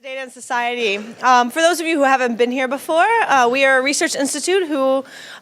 Data and Society. For those of you who haven't been here before, we are a research institute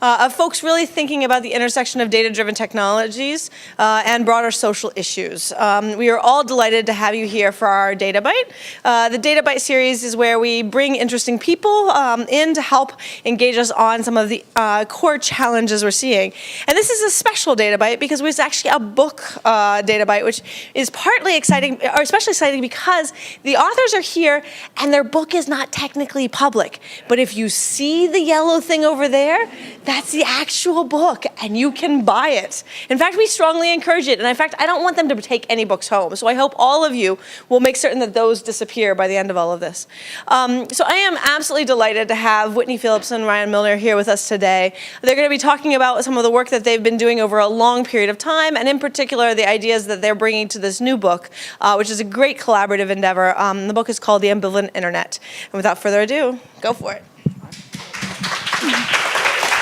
of folks really thinking about the intersection of data-driven technologies and broader social issues. We are all delighted to have you here for our Databite. The Databite series is where we bring interesting people in to help engage us on some of the core challenges we're seeing. And this is a special Databite because it's actually a book Databite, which is partly exciting, or especially exciting because the authors are here and their book is not technically public. But if you see the yellow thing over there, that's the actual book and you can buy it. In fact, we strongly encourage it. And in fact, I don't want them to take any books home. So I hope all of you will make certain that those disappear by the end of all of this. So I am absolutely delighted to have Whitney Phillips and Ryan Milner here with us today. They're going to be talking about some of the work that they've been doing over a long period of time, and in particular, the ideas that they're bringing to this new book, which is a great collaborative endeavor. The book is called The Ambivalent Internet. And without further ado, go for it.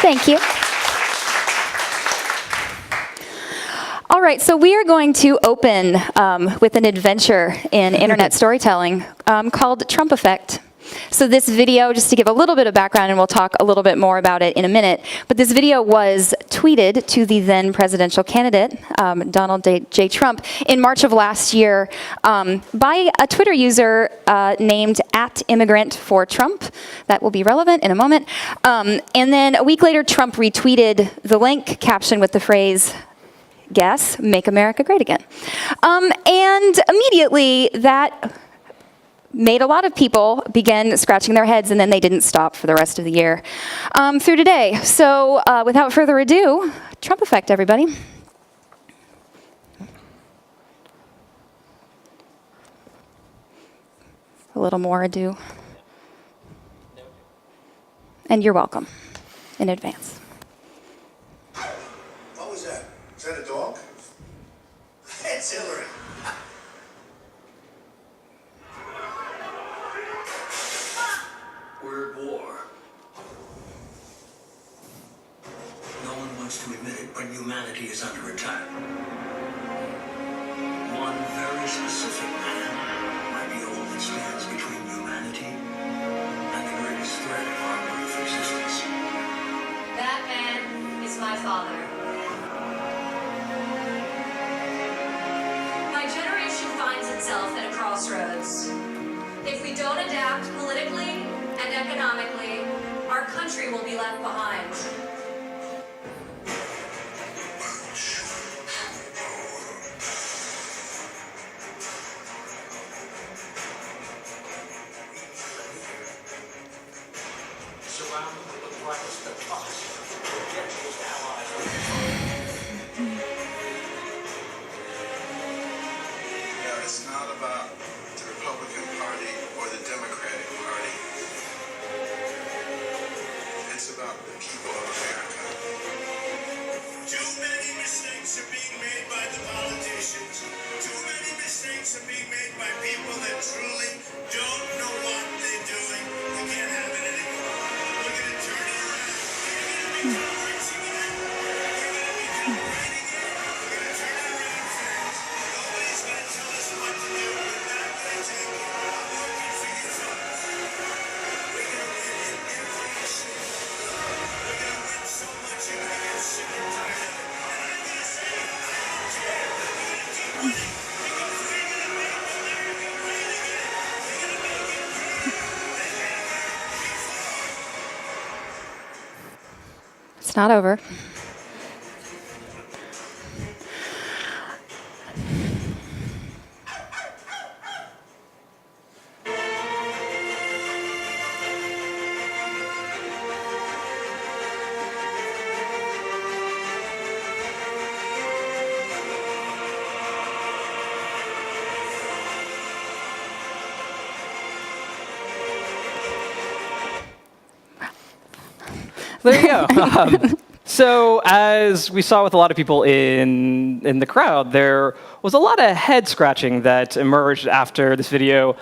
Thank you. All right, so we are going to open with an adventure in internet storytelling called Trump Effect. So this video, just to give a little bit of background, and we'll talk a little bit more about it in a minute, but this video was tweeted to the then presidential candidate, Donald J. Trump, in March of last year by a Twitter user named @ImmigrantForTrump. That will be relevant in a moment. And then a week later, Trump retweeted the link, captioned with the phrase, "Guess, make America great again." And immediately that made a lot of people begin scratching their heads, and then they didn't stop for the rest of the year through today. So without further ado, Trump Effect, everybody. A little more ado. And you're welcome in advance. What was that? Is that a dog? It's Hillary. We're at war. No one wants to admit it, but humanity is under attack. One very specific man might be all that stands between humanity and the greatest threat of our brief existence. That man is my father. My generation finds itself at a crossroads. If we don't adapt politically and economically, our country will be left behind. Surrounded with the brightest of possible, deadliest allies. Yeah, it's not about the Republican Party or the Democratic Party. It's about the people of America. Too many mistakes are being made by the politicians. Too many mistakes are being made by people that truly don't know what they're doing. We can't have it anymore. We're going to turn it around. We're going to become marching it out. We're going to become writing it. We're going to turn it around, friends. Nobody's going to tell us what to do. We're not going to take it. I'm working for you folks. We're going to win in every issue. We're going to win so much you're going to get sick and tired of it. And I'm going to say, I don't care. We're going to keep winning because we're going to make America great again. We're going to make it greater than ever before. It's not over. There you go. So as we saw with a lot of people in the crowd, there was a lot of head scratching that emerged after this video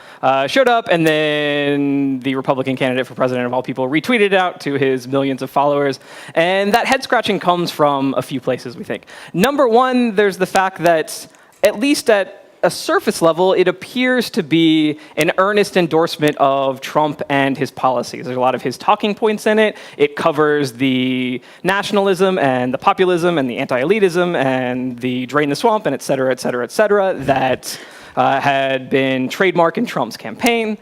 showed up, and then the Republican candidate for president of all people retweeted it out to his millions of followers. And that head scratching comes from a few places, we think. Number one, there's the fact that at least at a surface level, it appears to be an earnest endorsement of Trump and his policies. There's a lot of his talking points in it. It covers the nationalism and the populism and the anti-elitism and the drain the swamp and et cetera, that had been trademarked in Trump's campaign.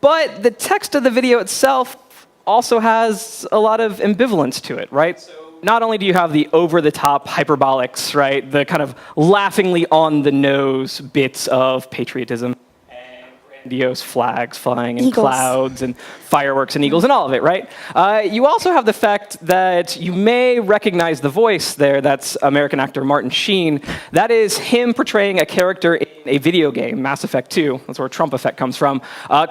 But the text of the video itself also has a lot of ambivalence to it, right? So not only do you have the over-the-top hyperbolics, right, the kind of laughingly on-the-nose bits of patriotism and grandiose flags flying in clouds and fireworks and eagles and all of it, right? You also have the fact that you may recognize the voice there. That's American actor Martin Sheen. That is him portraying a character in a video game, Mass Effect 2, that's where Trump effect comes from,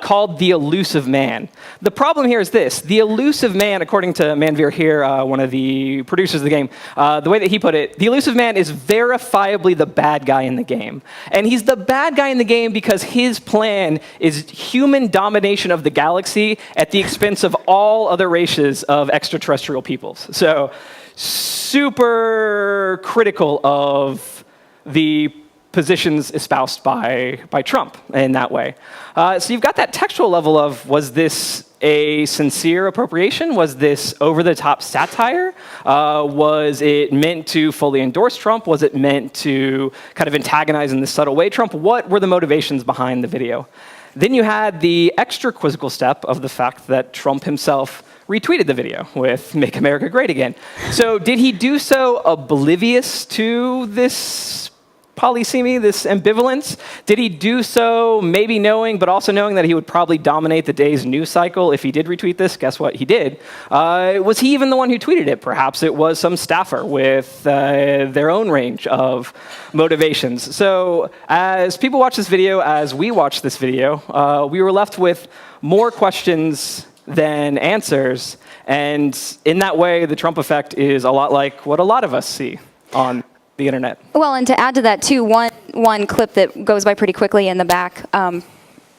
called the Elusive Man. The problem here is this. The Elusive Man, according to Manveer here, one of the producers of the game, the way that he put it, the Elusive Man is verifiably the bad guy in the game. And he's the bad guy in the game because his plan is human domination of the galaxy at the expense of all other races of extraterrestrial peoples. So super critical of the positions espoused by Trump in that way. So you've got that textual level of, was this a sincere appropriation? Was this over-the-top satire? Was it meant to fully endorse Trump? Was it meant to kind of antagonize in this subtle way Trump? What were the motivations behind the video? Then you had the extra quizzical step of the fact that Trump himself retweeted the video with "Make America Great Again." So did he do so oblivious to this polysemy, this ambivalence? Did he do so maybe knowing, but also knowing that he would probably dominate the day's news cycle if he did retweet this? Guess what? He did. Was he even the one who tweeted it? Perhaps it was some staffer with their own range of motivations. So as people watch this video, as we watch this video, we were left with more questions than answers. And in that way, the Trump effect is a lot like what a lot of us see on the internet. Well, and to add to that too, one clip that goes by pretty quickly in the back,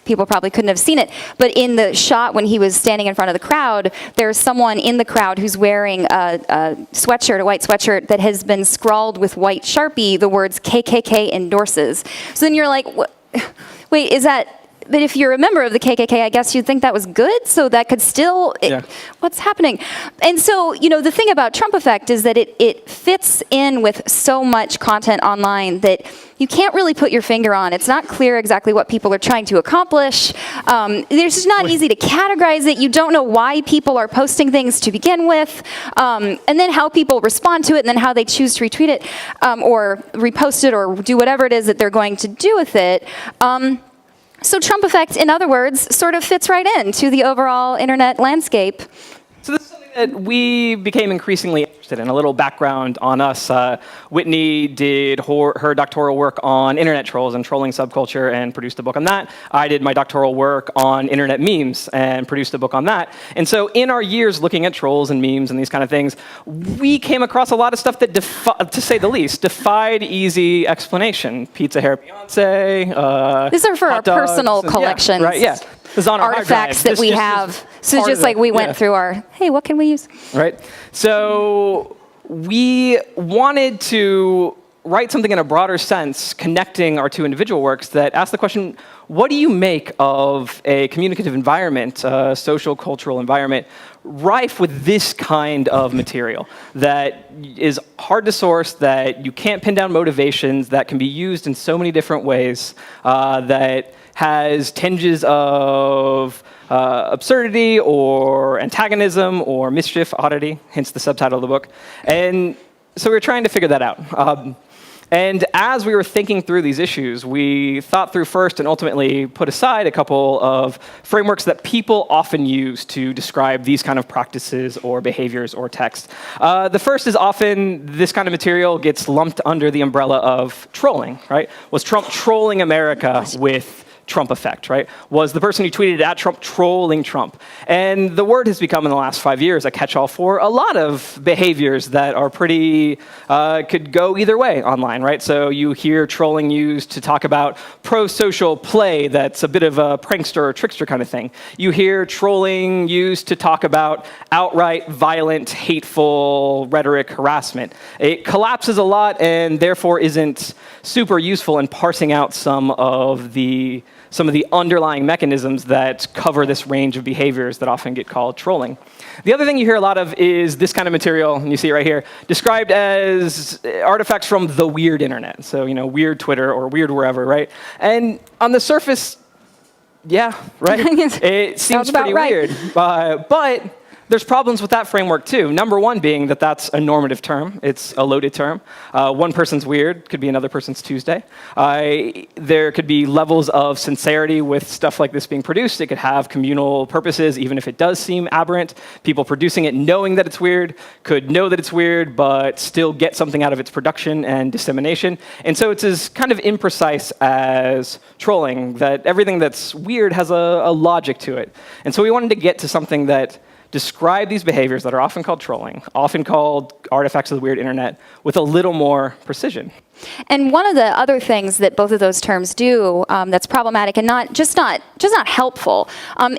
people probably couldn't have seen it, but in the shot when he was standing in front of the crowd, there's someone in the crowd who's wearing a sweatshirt, a white sweatshirt that has been scrawled with white Sharpie the words KKK endorses. So then you're like, wait, is that... But if you're a member of the KKK, I guess you'd think that was good, so that could still... What's happening? And so, you know, the thing about Trump effect is that it fits in with so much content online that you can't really put your finger on. It's not clear exactly what people are trying to accomplish. It's just not easy to categorize it. You don't know why people are posting things to begin with, and then how people respond to it, and then how they choose to retweet it, or repost it, or do whatever it is that they're going to do with it. So Trump effect, in other words, sort of fits right into the overall internet landscape. So this is something that we became increasingly interested in. A little background on us. Whitney did her doctoral work on internet trolls and trolling subculture and produced a book on that. I did my doctoral work on internet memes and produced a book on that. And so in our years looking at trolls and memes and these kind of things, we came across a lot of stuff that, to say the least, defied easy explanation. Pizza hair Beyonce, these are for our personal collections. Yeah, right, yeah. This is on our artifacts that we have. So just like we went through our, hey, what can we use? Right. So we wanted to write something in a broader sense, connecting our two individual works that ask the question, what do you make of a communicative environment, a social, cultural environment, rife with this kind of material that is hard to source, that you can't pin down motivations, that can be used in so many different ways, that has tinges of absurdity or antagonism or mischief, oddity, hence the subtitle of the book. And so we were trying to figure that out. And as we were thinking through these issues, we thought through first and ultimately put aside a couple of frameworks that people often use to describe these kind of practices or behaviors or text. The first is often this kind of material gets lumped under the umbrella of trolling, right? Was Trump trolling America with Trump effect, right? Was the person who tweeted at Trump trolling Trump? And the word has become in the last 5 years a catch-all for a lot of behaviors that are pretty, could go either way online, right? So you hear trolling used to talk about pro-social play that's a bit of a prankster or trickster kind of thing. You hear trolling used to talk about outright violent, hateful rhetoric harassment. It collapses a lot and therefore isn't super useful in parsing out some of the underlying mechanisms that cover this range of behaviors that often get called trolling. The other thing you hear a lot of is this kind of material, and you see it right here, described as artifacts from the weird internet. So, weird Twitter or weird wherever, right? And on the surface, yeah, right? It seems pretty weird. But there's problems with that framework too. Number one being that that's a normative term. It's a loaded term. One person's weird could be another person's Tuesday. There could be levels of sincerity with stuff like this being produced. It could have communal purposes, even if it does seem aberrant. People producing it knowing that it's weird could know that it's weird, but still get something out of its production and dissemination. And so it's as kind of imprecise as trolling, that everything that's weird has a logic to it. And so we wanted to get to something that describe these behaviors that are often called trolling, often called artifacts of the weird internet, with a little more precision. And one of the other things that both of those terms do that's problematic and not helpful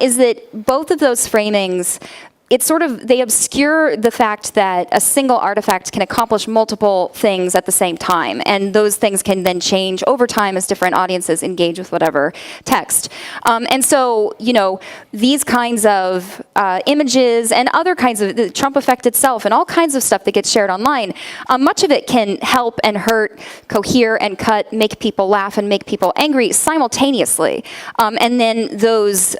is that both of those framings, they obscure the fact that a single artifact can accomplish multiple things at the same time, and those things can then change over time as different audiences engage with whatever text. And so, these kinds of images and other kinds of the Trump effect itself and all kinds of stuff that gets shared online, much of it can help and hurt, cohere and cut, make people laugh and make people angry simultaneously. And then those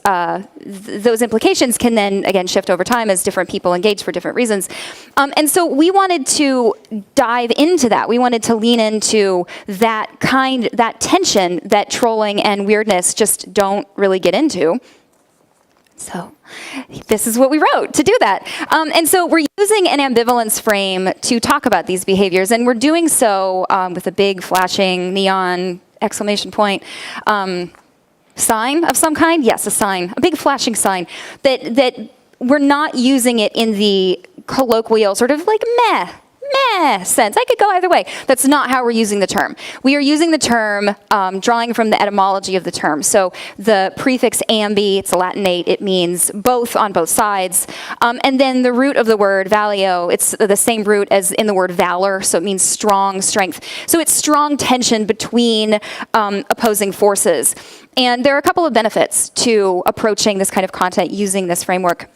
implications can then, again, shift over time as different people engage for different reasons. And so we wanted to dive into that. We wanted to lean into that tension that trolling and weirdness just don't really get into. So this is what we wrote to do that. And so we're using an ambivalence frame to talk about these behaviors, and we're doing so with a big flashing neon exclamation point sign of some kind. Yes, a sign, a big flashing sign that we're not using it in the colloquial sort of like meh sense. I could go either way. That's not how we're using the term. We are using the term drawing from the etymology of the term. So the prefix ambi, it's a Latinate, it means both on both sides. And then the root of the word valio, it's the same root as in the word valor, so it means strong, strength. So it's strong tension between opposing forces. And there are a couple of benefits to approaching this kind of content using this framework.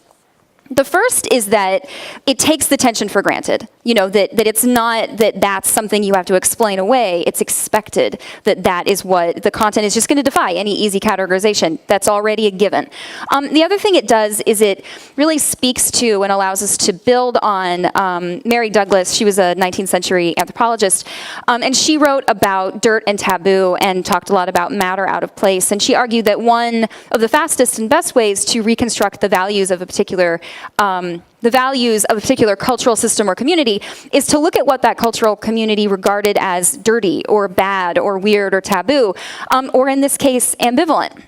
The first is that it takes the tension for granted, that it's not that that's something you have to explain away. It's expected that is what the content is just going to defy any easy categorization. That's already a given. The other thing it does is it really speaks to and allows us to build on Mary Douglas. She was a 19th century anthropologist, and she wrote about dirt and taboo and talked a lot about matter out of place. And she argued that one of the fastest and best ways to reconstruct the values of a particular cultural system or community is to look at what that cultural community regarded as dirty or bad or weird or taboo, or in this case, ambivalent.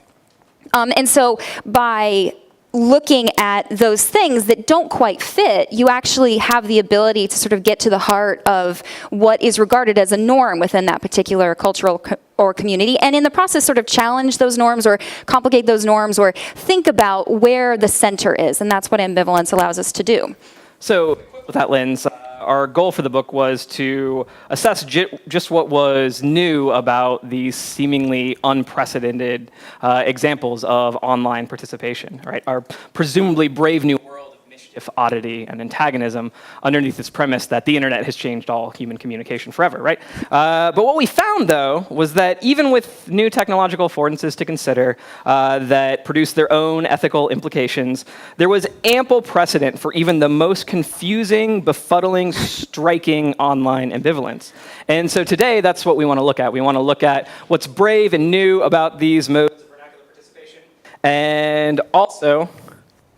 And so by looking at those things that don't quite fit, you actually have the ability to sort of get to the heart of what is regarded as a norm within that particular cultural or community, and in the process sort of challenge those norms or complicate those norms or think about where the center is, and that's what ambivalence allows us to do. So with that lens, our goal for the book was to assess just what was new about these seemingly unprecedented examples of online participation, right? Our presumably brave new world of Mischief, Oddity, and Antagonism underneath this premise that the internet has changed all human communication forever, right? But what we found, though, was that even with new technological affordances to consider that produce their own ethical implications, there was ample precedent for even the most confusing, befuddling, striking online ambivalence. And so today, that's what we want to look at. We want to look at what's brave and new about these modes of vernacular participation, and also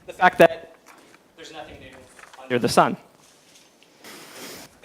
the fact that there's nothing new under the sun.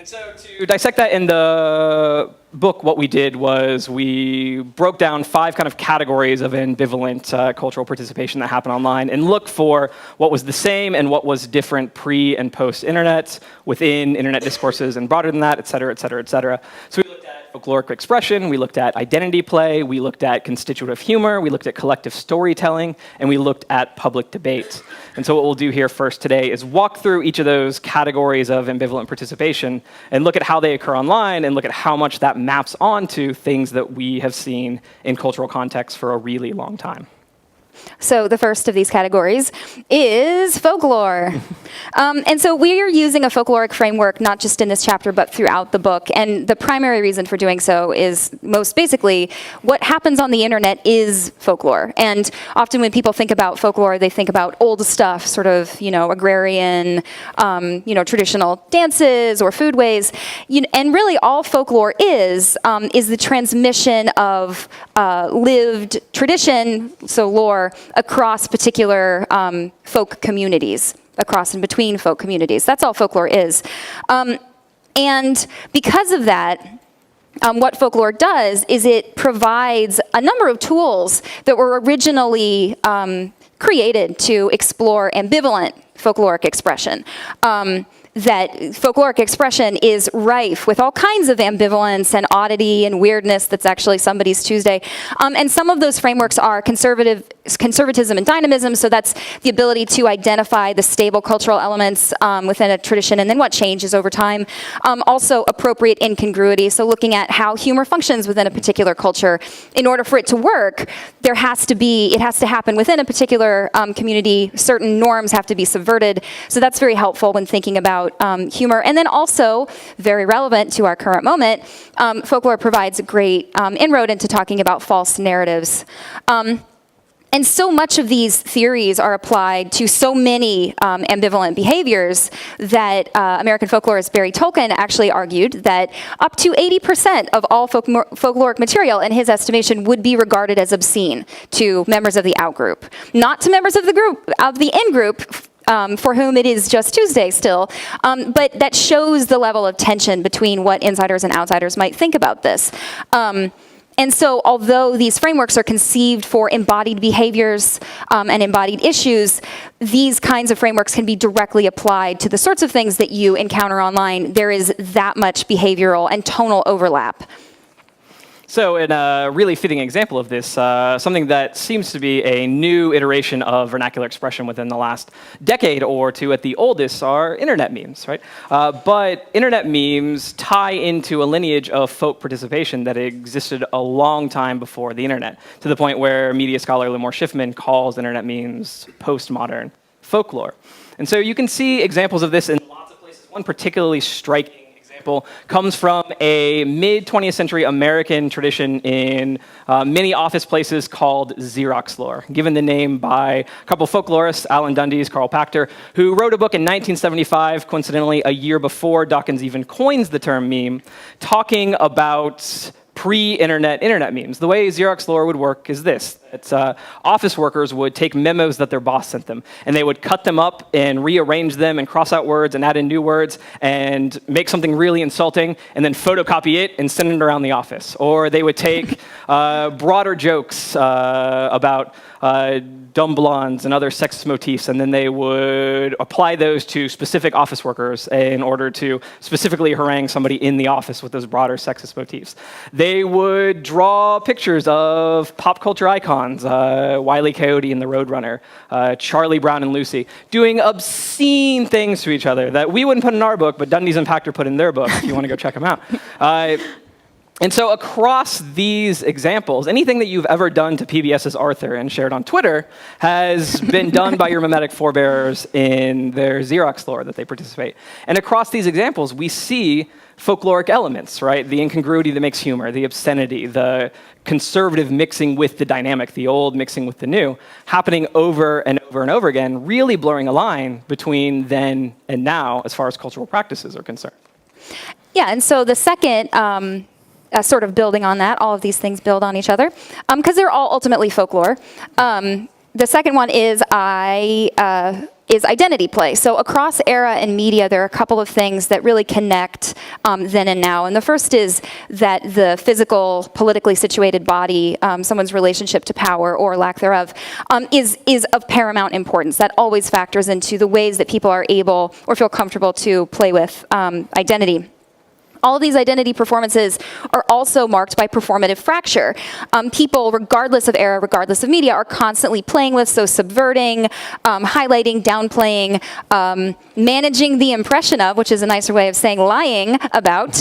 And so to dissect that in the book, what we did was we broke down 5 kind of categories of ambivalent cultural participation that happen online and looked for what was the same and what was different pre and post-internet, within internet discourses and broader than that, et cetera, et cetera, et cetera. So we looked at folkloric expression, we looked at identity play, we looked at constitutive humor, we looked at collective storytelling, and we looked at public debate. And so what we'll do here first today is walk through each of those categories of ambivalent participation and look at how they occur online and look at how much that maps onto things that we have seen in cultural contexts for a really long time. So the first of these categories is folklore. And so we are using a folkloric framework, not just in this chapter, but throughout the book. And the primary reason for doing so is most basically what happens on the internet is folklore. And often when people think about folklore, they think about old stuff, sort of, agrarian, traditional dances or foodways. And really all folklore is the transmission of lived tradition, so lore, across particular folk communities, across and between folk communities. That's all folklore is. And because of that, what folklore does is it provides a number of tools that were originally created to explore ambivalent folkloric expression. That folkloric expression is rife with all kinds of ambivalence and oddity and weirdness that's actually somebody's Tuesday. And some of those frameworks are conservatism and dynamism, so that's the ability to identify the stable cultural elements within a tradition and then what changes over time. Also appropriate incongruity, so looking at how humor functions within a particular culture. In order for it to work, it has to happen within a particular community. Certain norms have to be subverted, so that's very helpful when thinking about humor. And then also, very relevant to our current moment, folklore provides a great inroad into talking about false narratives. And so much of these theories are applied to so many ambivalent behaviors that American folklorist Barry Tolkien actually argued that up to 80% of all folkloric material, in his estimation, would be regarded as obscene to members of the outgroup. Not to members of the in-group, for whom it is just Tuesday still, but that shows the level of tension between what insiders and outsiders might think about this. And so although these frameworks are conceived for embodied behaviors and embodied issues, these kinds of frameworks can be directly applied to the sorts of things that you encounter online. There is that much behavioral and tonal overlap. So in a really fitting example of this, something that seems to be a new iteration of vernacular expression within the last decade or two at the oldest are internet memes, right? But internet memes tie into a lineage of folk participation that existed a long time before the internet, to the point where media scholar Limor Schiffman calls internet memes postmodern folklore. And so you can see examples of this in lots of places. One particularly striking comes from a mid-20th century American tradition in many office places called Xerox Lore, given the name by a couple folklorists, Alan Dundee's Carl Pachter, who wrote a book in 1975, coincidentally a year before Dawkins even coins the term meme, talking about pre-internet internet memes. The way Xerox Lore would work is this. It's office workers would take memos that their boss sent them, and they would cut them up and rearrange them and cross out words and add in new words and make something really insulting and then photocopy it and send it around the office. Or they would take broader jokes about dumb blondes and other sexist motifs, and then they would apply those to specific office workers in order to specifically harangue somebody in the office with those broader sexist motifs. They would draw pictures of pop culture icons, Wile E. Coyote and the Roadrunner, Charlie Brown and Lucy, doing obscene things to each other that we wouldn't put in our book, but Dundee's and Pachter put in their book, if you want to go check them out. And so across these examples, anything that you've ever done to PBS's Arthur and shared on Twitter has been done by your mimetic forebears in their Xerox Lore that they participate. And across these examples, we see folkloric elements, right? The incongruity that makes humor, the obscenity, the conservative mixing with the dynamic, the old mixing with the new, happening over and over and over again, really blurring a line between then and now as far as cultural practices are concerned. Yeah, and so the second sort of building on that, all of these things build on each other, because they're all ultimately folklore. The second one is I is identity play. So across era and media, there are a couple of things that really connect then and now. And the first is that the physical, politically situated body, someone's relationship to power or lack thereof, is of paramount importance. That always factors into the ways that people are able or feel comfortable to play with identity. All of these identity performances are also marked by performative fracture. People, regardless of era, regardless of media, are constantly playing with, so subverting, highlighting, downplaying, managing the impression of, which is a nicer way of saying lying about,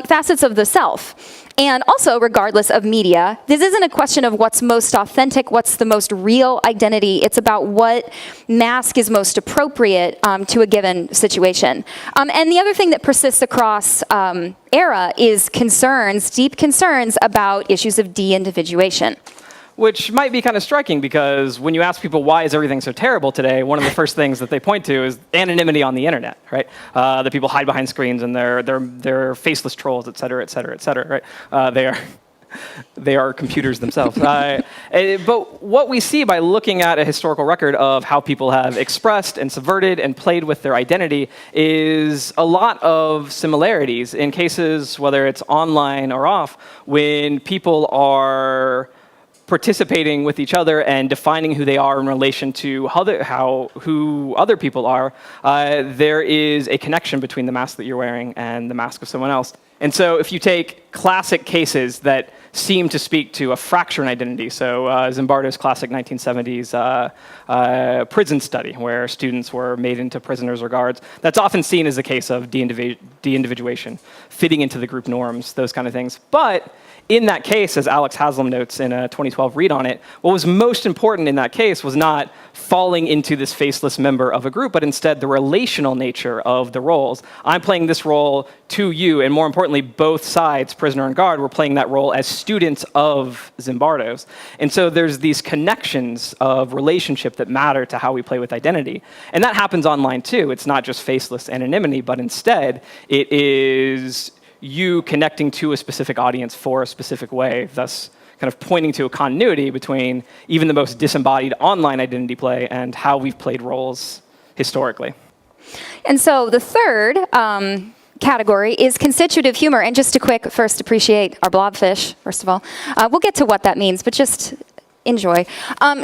facets of the self. And also, regardless of media, this isn't a question of what's most authentic, what's the most real identity. It's about what mask is most appropriate to a given situation. And the other thing that persists across era is concerns, deep concerns about issues of de-individuation. Which might be kind of striking because when you ask people why is everything so terrible today, one of the first things that they point to is anonymity on the internet, right? That people hide behind screens and they're faceless trolls, et cetera, et cetera, et cetera, right? They are computers themselves. But what we see by looking at a historical record of how people have expressed and subverted and played with their identity is a lot of similarities in cases, whether it's online or off, when people are participating with each other and defining who they are in relation to who other people are, there is a connection between the mask that you're wearing and the mask of someone else. And so if you take classic cases that seem to speak to a fracture in identity, so Zimbardo's classic 1970s prison study, where students were made into prisoners or guards, that's often seen as a case of de-individuation, fitting into the group norms, those kind of things. But in that case, as Alex Haslam notes in a 2012 read on it, what was most important in that case was not falling into this faceless member of a group, but instead the relational nature of the roles. I'm playing this role to you, and more importantly, both sides, prisoner and guard, were playing that role as students of Zimbardo's. And so there's these connections of relationship that matter to how we play with identity. And that happens online too. It's not just faceless anonymity, but instead it is you connecting to a specific audience for a specific way, thus kind of pointing to a continuity between even the most disembodied online identity play and how we've played roles historically. And so the third category is constitutive humor. And just a quick first appreciate our blobfish, first of all. We'll get to what that means, but just enjoy.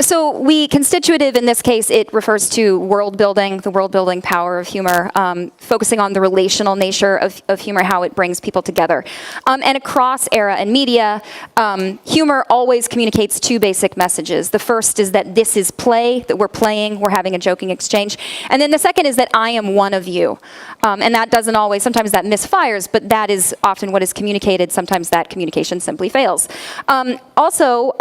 So constitutive in this case, it refers to world building, the world building power of humor, focusing on the relational nature of humor, how it brings people together. And across era and media, humor always communicates two basic messages. The first is that this is play, that we're playing, we're having a joking exchange. And then the second is that I am one of you. And that doesn't always, sometimes that misfires, but that is often what is communicated. Sometimes that communication simply fails. Also,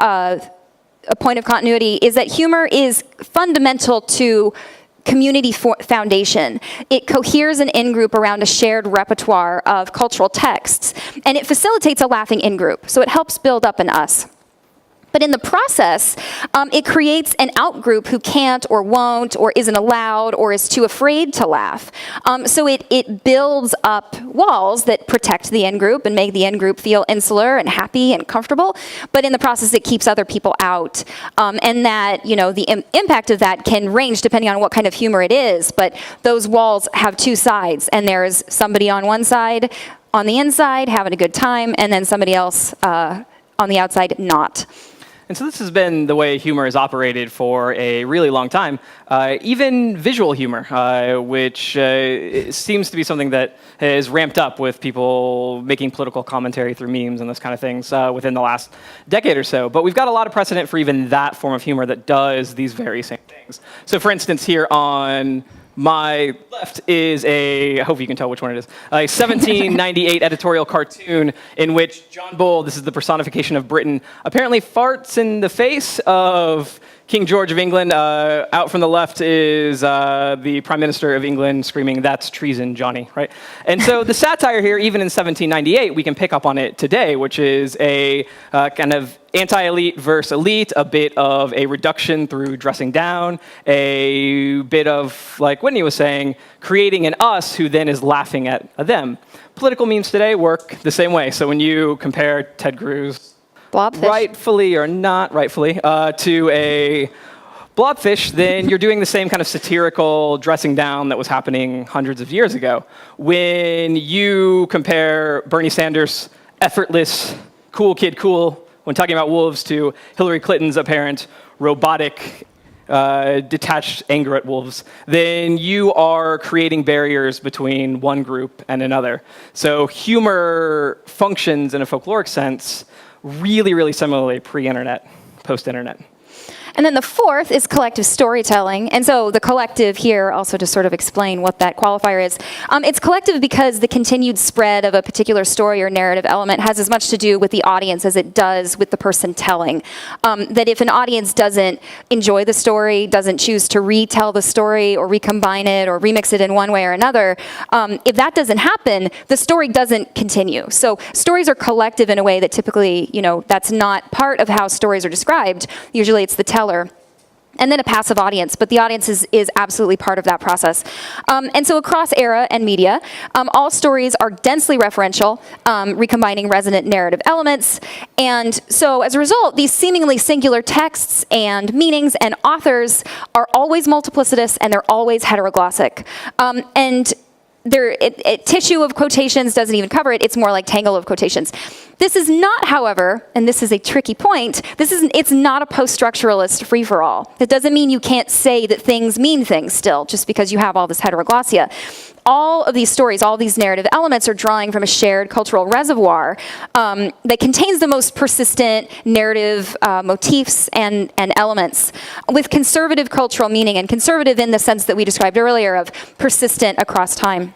a point of continuity is that humor is fundamental to community foundation. It coheres an in-group around a shared repertoire of cultural texts, and it facilitates a laughing in-group, so it helps build up an us. But in the process, it creates an out-group who can't or won't or isn't allowed or is too afraid to laugh. So it builds up walls that protect the in-group and make the in-group feel insular and happy and comfortable. But in the process, it keeps other people out. And that, the impact of that can range depending on what kind of humor it is. But those walls have two sides. And there's somebody on one side, on the inside, having a good time, and then somebody else on the outside, not. And so this has been the way humor has operated for a really long time, even visual humor, which seems to be something that has ramped up with people making political commentary through memes and those kind of things within the last decade or so. But we've got a lot of precedent for even that form of humor that does these very same things. So for instance, here on my left is I hope you can tell which one it is, a 1798 editorial cartoon in which John Bull, this is the personification of Britain, apparently farts in the face of King George of England. Out from the left is the Prime Minister of England screaming, "That's treason, Johnny," right? And so the satire here, even in 1798, we can pick up on it today, which is a kind of anti-elite versus elite, a bit of a reduction through dressing down, a bit of, like Whitney was saying, creating an us who then is laughing at them. Political memes today work the same way. So when you compare Ted Cruz, Blobfish. rightfully or not rightfully, to a blobfish, then you're doing the same kind of satirical dressing down that was happening hundreds of years ago. When you compare Bernie Sanders' effortless, cool kid cool when talking about wolves to Hillary Clinton's apparent robotic, detached anger at wolves, then you are creating barriers between one group and another. So humor functions in a folkloric sense really, really similarly pre-internet, post-internet. And then the fourth is collective storytelling. And so the collective here, also to sort of explain what that qualifier is, it's collective because the continued spread of a particular story or narrative element has as much to do with the audience as it does with the person telling. That if an audience doesn't enjoy the story, doesn't choose to retell the story or recombine it or remix it in one way or another, if that doesn't happen, the story doesn't continue. So stories are collective in a way that typically, that's not part of how stories are described. Usually it's the teller and then a passive audience, but the audience is absolutely part of that process. And so across era and media, all stories are densely referential, recombining resonant narrative elements. And so as a result, these seemingly singular texts and meanings and authors are always multiplicitous and they're always heteroglossic. And tissue of quotations doesn't even cover it. It's more like tangle of quotations. This is not, however, and this is a tricky point, it's not a post-structuralist free-for-all. That doesn't mean you can't say that things mean things still, just because you have all this heteroglossia. All of these stories, all these narrative elements are drawing from a shared cultural reservoir that contains the most persistent narrative motifs and elements with conservative cultural meaning, and conservative in the sense that we described earlier of persistent across time.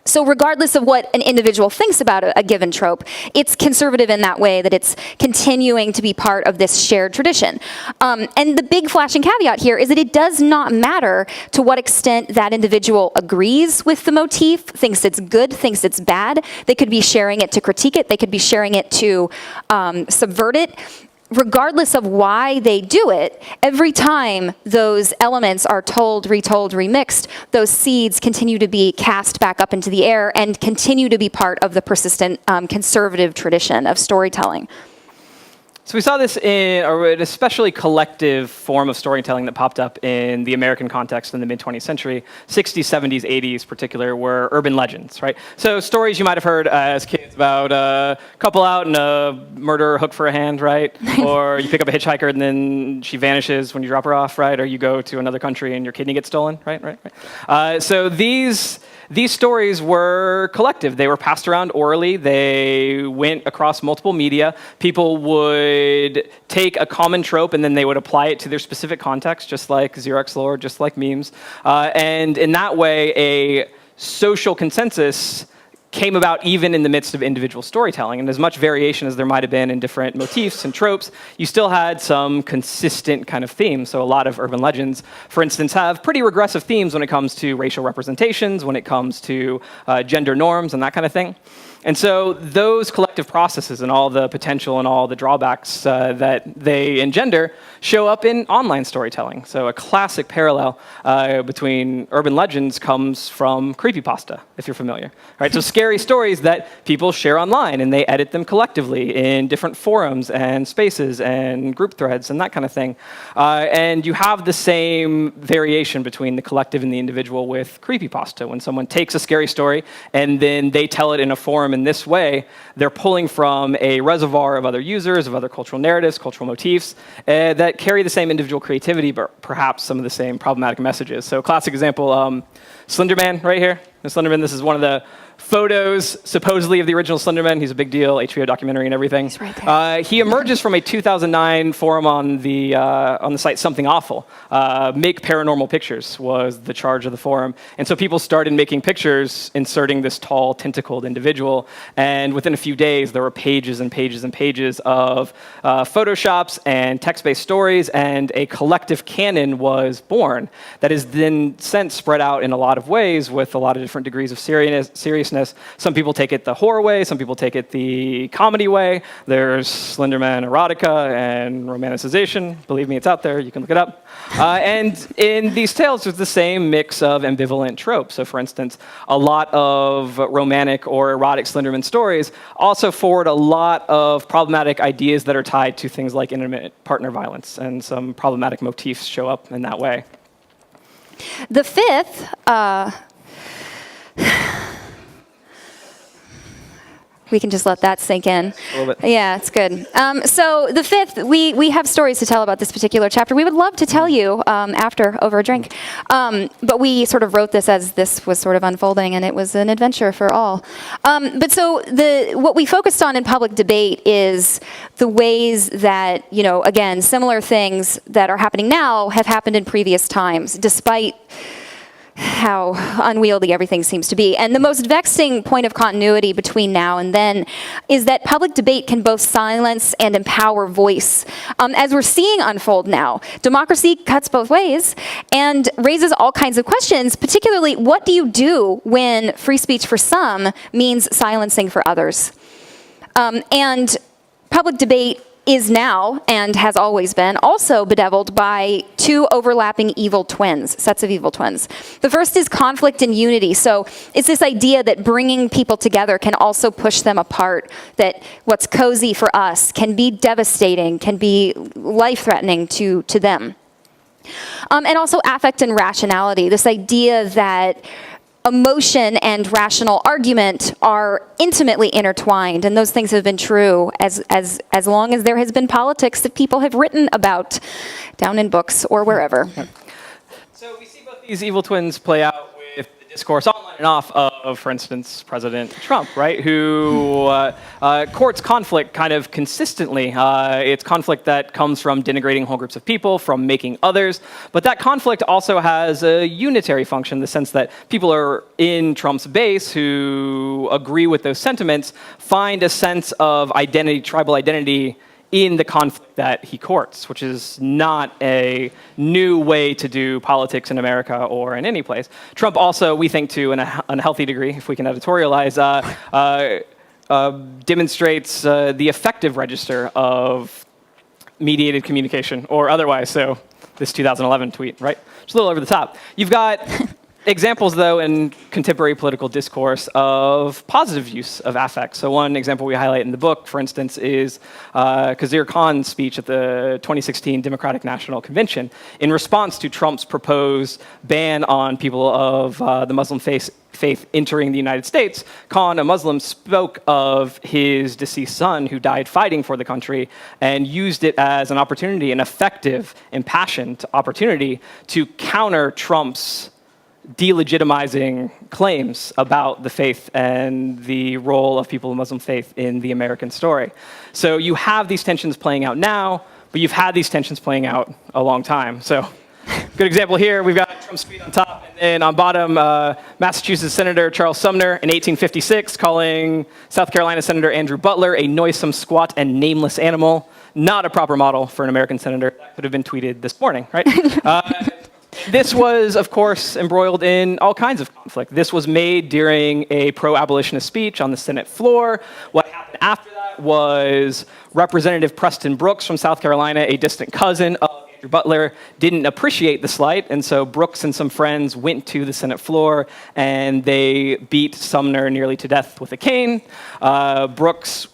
So regardless of what an individual thinks about a given trope, it's conservative in that way that it's continuing to be part of this shared tradition. And the big flashing caveat here is that it does not matter to what extent that individual agrees with the motif, thinks it's good, thinks it's bad. They could be sharing it to critique it. They could be sharing it to subvert it. Regardless of why they do it, every time those elements are told, retold, remixed, those seeds continue to be cast back up into the air and continue to be part of the persistent conservative tradition of storytelling. So we saw this in an especially collective form of storytelling that popped up in the American context in the mid-20th century. 60s, 70s, 80s particular were urban legends, right? So stories you might have heard as kids about a couple out and a murderer hook for a hand, right? Or you pick up a hitchhiker and then she vanishes when you drop her off, right? Or you go to another country and your kidney gets stolen, right? So these stories were collective. They were passed around orally. They went across multiple media. People would take a common trope and then they would apply it to their specific context, just like Xerox Lore, just like memes. And in that way, a social consensus came about even in the midst of individual storytelling. And as much variation as there might have been in different motifs and tropes, you still had some consistent kind of themes. So a lot of urban legends, for instance, have pretty regressive themes when it comes to racial representations, when it comes to gender norms and that kind of thing. And so those collective processes and all the potential and all the drawbacks that they engender show up in online storytelling. So a classic parallel between urban legends comes from creepypasta, if you're familiar. Right? So scary stories that people share online, and they edit them collectively in different forums and spaces and group threads and that kind of thing. And you have the same variation between the collective and the individual with creepypasta. When someone takes a scary story and then they tell it in a forum in this way, they're pulling from a reservoir of other users, of other cultural narratives, cultural motifs, that carry the same individual creativity, but perhaps some of the same problematic messages. So classic example, Slender Man right here. Slender Man, this is one of the photos, supposedly, of the original Slender Man. He's a big deal, HBO documentary and everything. He's right there. He emerges from a 2009 forum on the site Something Awful. Make paranormal pictures was the charge of the forum. And so people started making pictures inserting this tall, tentacled individual. And within a few days, there were pages and pages and pages of photoshops and text-based stories, and a collective canon was born that is then since spread out in a lot of ways with a lot of different different degrees of seriousness. Some people take it the horror way, some people take it the comedy way. There's Slenderman erotica and romanticization. Believe me, it's out there. You can look it up. And in these tales, there's the same mix of ambivalent tropes. So for instance, a lot of romantic or erotic Slenderman stories also forward a lot of problematic ideas that are tied to things like intimate partner violence, and some problematic motifs show up in that way. The fifth, we can just let that sink in. A little bit. Yeah, it's good. So the fifth, we have stories to tell about this particular chapter. We would love to tell you after, over a drink. But we sort of wrote this as this was sort of unfolding, and it was an adventure for all. But so what we focused on in public debate is the ways that, again, similar things that are happening now have happened in previous times, despite how unwieldy everything seems to be. And the most vexing point of continuity between now and then is that public debate can both silence and empower voice. As we're seeing unfold now, democracy cuts both ways and raises all kinds of questions, particularly what do you do when free speech for some means silencing for others? And public debate is now, and has always been, also bedeviled by two overlapping evil twins, sets of evil twins. The first is conflict and unity. So it's this idea that bringing people together can also push them apart, that what's cozy for us can be devastating, can be life-threatening to them. And also affect and rationality, this idea that emotion and rational argument are intimately intertwined, and those things have been true as long as there has been politics that people have written about down in books or wherever. So we see both these evil twins play out with the discourse online and off of, for instance, President Trump, right, who courts conflict kind of consistently. It's conflict that comes from denigrating whole groups of people, from making others, but that conflict also has a unitary function in the sense that people are in Trump's base who agree with those sentiments, find a sense of identity, tribal identity, in the conflict that he courts, which is not a new way to do politics in America or in any place. Trump also, we think to an unhealthy degree, if we can editorialize, demonstrates the effective register of mediated communication or otherwise. So this 2011 tweet, right? It's a little over the top. You've got examples, though, in contemporary political discourse of positive use of affect. So one example we highlight in the book, for instance, is Khizr Khan's speech at the 2016 Democratic National Convention in response to Trump's proposed ban on people of the Muslim faith entering the United States. Khan, a Muslim, spoke of his deceased son who died fighting for the country and used it as an opportunity, an effective, impassioned opportunity to counter Trump's delegitimizing claims about the faith and the role of people of Muslim faith in the American story. So you have these tensions playing out now, but you've had these tensions playing out a long time. So good example here, we've got Trump's tweet on top, and then on bottom, Massachusetts Senator Charles Sumner in 1856 calling South Carolina Senator Andrew Butler a noisome, squat, and nameless animal. Not a proper model for an American senator. That could have been tweeted this morning, right? This was, of course, embroiled in all kinds of conflict. This was made during a pro-abolitionist speech on the Senate floor. What happened after that was Representative Preston Brooks from South Carolina, a distant cousin of Andrew Butler, didn't appreciate the slight, and so Brooks and some friends went to the Senate floor, and they beat Sumner nearly to death with a cane. Brooks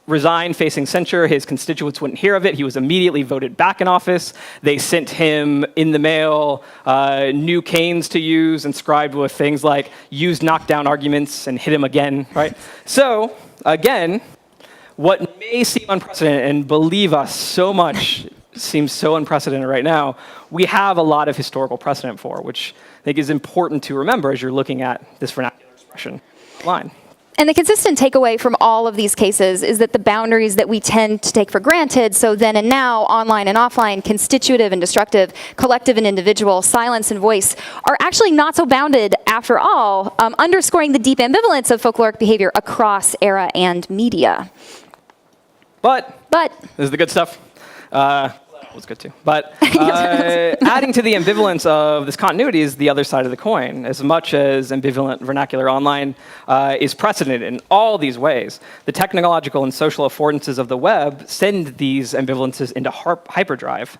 resigned facing censure. His constituents wouldn't hear of it. He was immediately voted back in office. They sent him in the mail new canes to use, inscribed with things like use knockdown arguments and hit him again, right? So, again, what may seem unprecedented, and believe us, so much seems so unprecedented right now, we have a lot of historical precedent for, which I think is important to remember as you're looking at this vernacular expression online. And the consistent takeaway from all of these cases is that the boundaries that we tend to take for granted, so then and now, online and offline, constitutive and destructive, collective and individual, silence and voice, are actually not so bounded after all, underscoring the deep ambivalence of folkloric behavior across era and media. But this is the good stuff. That was good too. But adding to the ambivalence of this continuity is the other side of the coin. As much as ambivalent vernacular online is precedented in all these ways, the technological and social affordances of the web send these ambivalences into hyperdrive.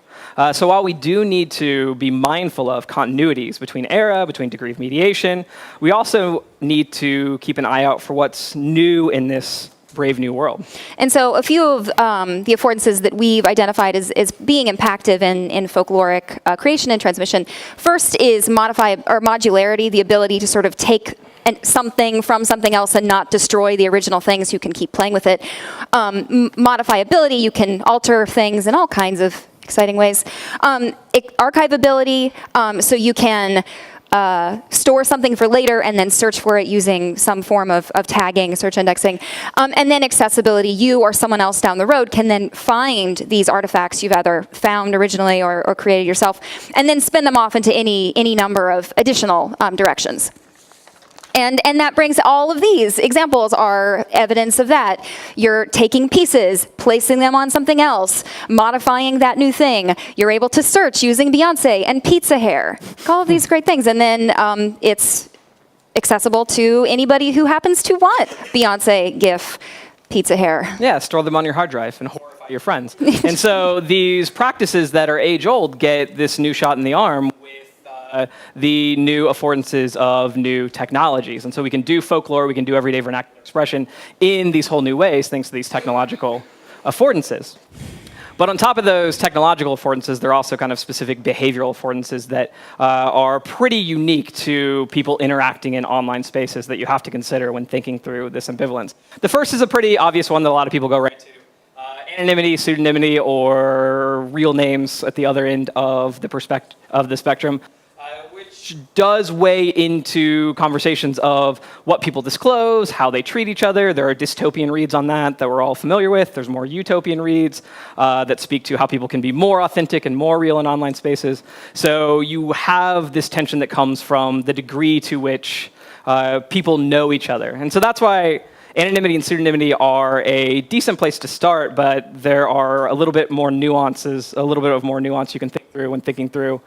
So while we do need to be mindful of continuities between era, between degree of mediation, we also need to keep an eye out for what's new in this brave new world. And so a few of the affordances that we've identified as being impactive in folkloric creation and transmission. First is modularity, the ability to sort of take something from something else and not destroy the original thing, so you can keep playing with it. Modifiability, you can alter things in all kinds of exciting ways. Archivability, so you can store something for later and then search for it using some form of tagging, search indexing. And then accessibility, you or someone else down the road can then find these artifacts you've either found originally or created yourself, and then spin them off into any number of additional directions. And that brings all of these examples are evidence of that. You're taking pieces, placing them on something else, modifying that new thing. You're able to search using Beyonce and pizza hair. All of these great things. And then it's accessible to anybody who happens to want Beyonce GIF pizza hair. Yeah, store them on your hard drive and horrify your friends. And so these practices that are age-old get this new shot in the arm the new affordances of new technologies. And so we can do folklore, we can do everyday vernacular expression in these whole new ways thanks to these technological affordances. But on top of those technological affordances, there are also kind of specific behavioral affordances that are pretty unique to people interacting in online spaces that you have to consider when thinking through this ambivalence. The first is a pretty obvious one that a lot of people go right to. Anonymity, pseudonymity, or real names at the other end of the spectrum. Which does weigh into conversations of what people disclose, how they treat each other. There are dystopian reads on that we're all familiar with. There's more utopian reads that speak to how people can be more authentic and more real in online spaces. So you have this tension that comes from the degree to which people know each other. And so that's why anonymity and pseudonymity are a decent place to start, but there are a little bit more nuances, a little bit of more nuance you can think through when thinking through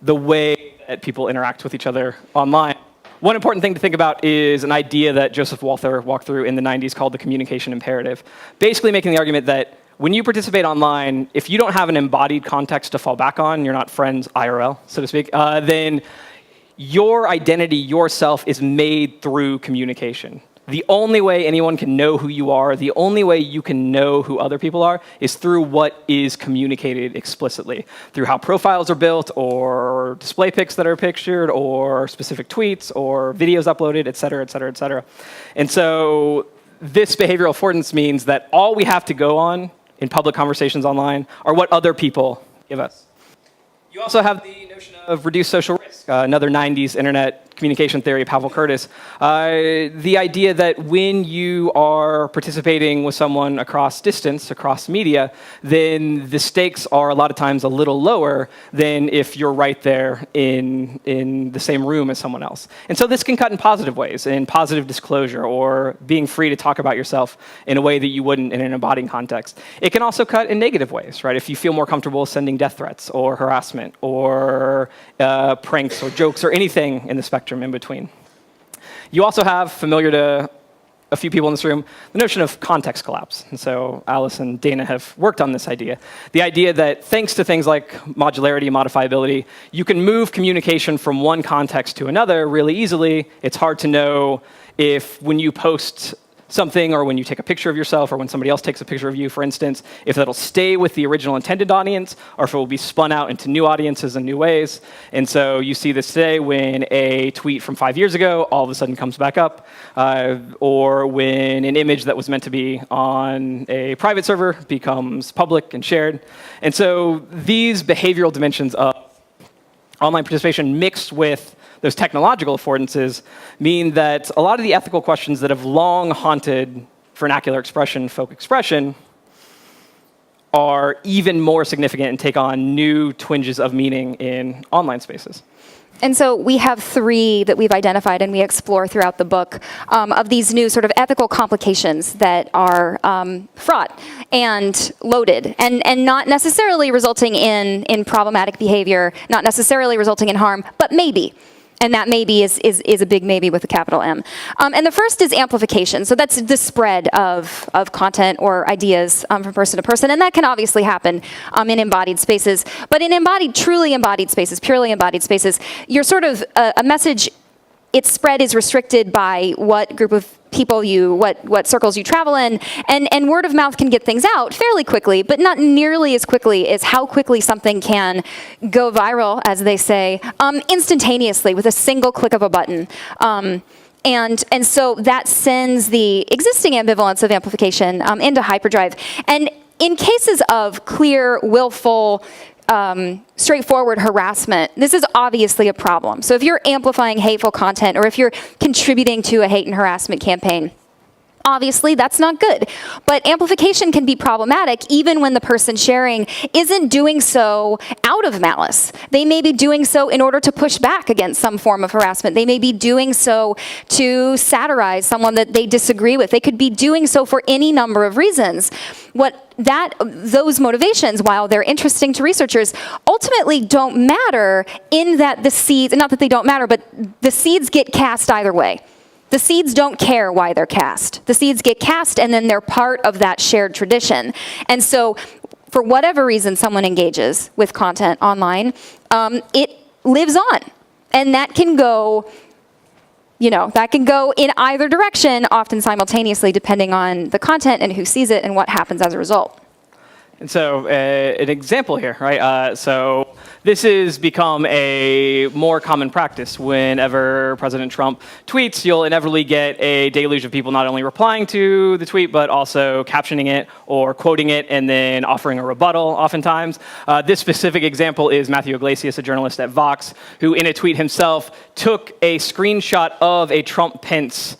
the way that people interact with each other online. One important thing to think about is an idea that Joseph Walther walked through in the 90s called the communication imperative. Basically making the argument that when you participate online, if you don't have an embodied context to fall back on, you're not friends IRL, so to speak, then your identity, yourself, is made through communication. The only way anyone can know who you are, the only way you can know who other people are, is through what is communicated explicitly, through how profiles are built, or display pics that are pictured, or specific tweets, or videos uploaded, et cetera, et cetera, et cetera. And so this behavioral affordance means that all we have to go on in public conversations online are what other people give us. You also have the notion of reduced social risk, another 90s internet communication theory, Pavel Curtis. The idea that when you are participating with someone across distance, across media, then the stakes are a lot of times a little lower than if you're right there in the same room as someone else. And so this can cut in positive ways, in positive disclosure, or being free to talk about yourself in a way that you wouldn't in an embodied context. It can also cut in negative ways, right? If you feel more comfortable sending death threats, or harassment, or pranks, or jokes, or anything in the spectrum in between. You also have, familiar to a few people in this room, the notion of context collapse. And so Alice and Dana have worked on this idea. The idea that thanks to things like modularity and modifiability, you can move communication from one context to another really easily. It's hard to know if when you post something, or when you take a picture of yourself, or when somebody else takes a picture of you, for instance, if that'll stay with the original intended audience, or if it will be spun out into new audiences in new ways. And so you see this today when a tweet from 5 years ago all of a sudden comes back up, or when an image that was meant to be on a private server becomes public and shared. And so these behavioral dimensions of online participation mixed with those technological affordances mean that a lot of the ethical questions that have long haunted vernacular expression, folk expression, are even more significant and take on new twinges of meaning in online spaces. And so we have 3 that we've identified and we explore throughout the book of these new sort of ethical complications that are fraught and loaded and not necessarily resulting in problematic behavior, not necessarily resulting in harm, but maybe. And that maybe is a big maybe with a capital M. And the first is amplification. So that's the spread of content or ideas from person to person. And that can obviously happen in embodied spaces. But in truly embodied spaces, purely embodied spaces, you're sort of a message, its spread is restricted by what group of people what circles you travel in, and word of mouth can get things out fairly quickly, but not nearly as quickly as how quickly something can go viral, as they say, instantaneously with a single click of a button. And so that sends the existing ambivalence of amplification into hyperdrive. And in cases of clear, willful, straightforward harassment, this is obviously a problem. So if you're amplifying hateful content or if you're contributing to a hate and harassment campaign, obviously that's not good. But amplification can be problematic even when the person sharing isn't doing so out of malice. They may be doing so in order to push back against some form of harassment. They may be doing so to satirize someone that they disagree with. They could be doing so for any number of reasons. Those motivations, while they're interesting to researchers, ultimately don't matter in that the seeds, not that they don't matter, but the seeds get cast either way. The seeds don't care why they're cast. The seeds get cast and then they're part of that shared tradition. And so for whatever reason someone engages with content online, it lives on. And that can go in either direction, often simultaneously, depending on the content and who sees it and what happens as a result. And so an example here, right? So this has become a more common practice. Whenever President Trump tweets, you'll inevitably get a deluge of people not only replying to the tweet, but also captioning it or quoting it and then offering a rebuttal oftentimes. This specific example is Matthew Iglesias, a journalist at Vox, who in a tweet himself took a screenshot of a Trump-Pence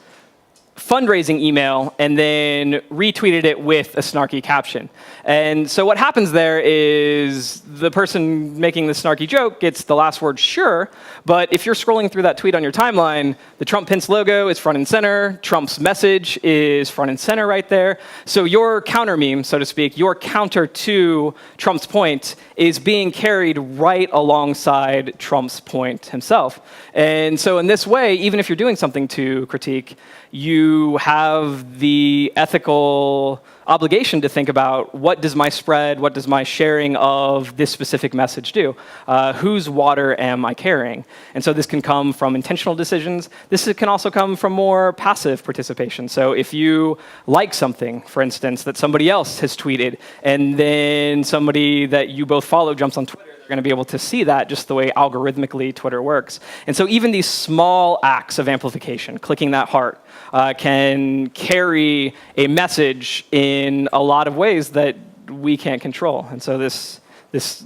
fundraising email and then retweeted it with a snarky caption. And so what happens there is the person making the snarky joke gets the last word sure, but if you're scrolling through that tweet on your timeline, the Trump-Pence logo is front and center, Trump's message is front and center right there. So your counter meme, so to speak, your counter to Trump's point is being carried right alongside Trump's point himself. And so in this way, even if you're doing something to critique, you have the ethical obligation to think about what does my spread, what does my sharing of this specific message do? Whose water am I carrying? And so this can come from intentional decisions. This can also come from more passive participation. So if you like something, for instance, that somebody else has tweeted, and then somebody that you both follow jumps on Twitter, you're going to be able to see that just the way algorithmically Twitter works. And so even these small acts of amplification, clicking that heart, can carry a message in a lot of ways that we can't control. And so this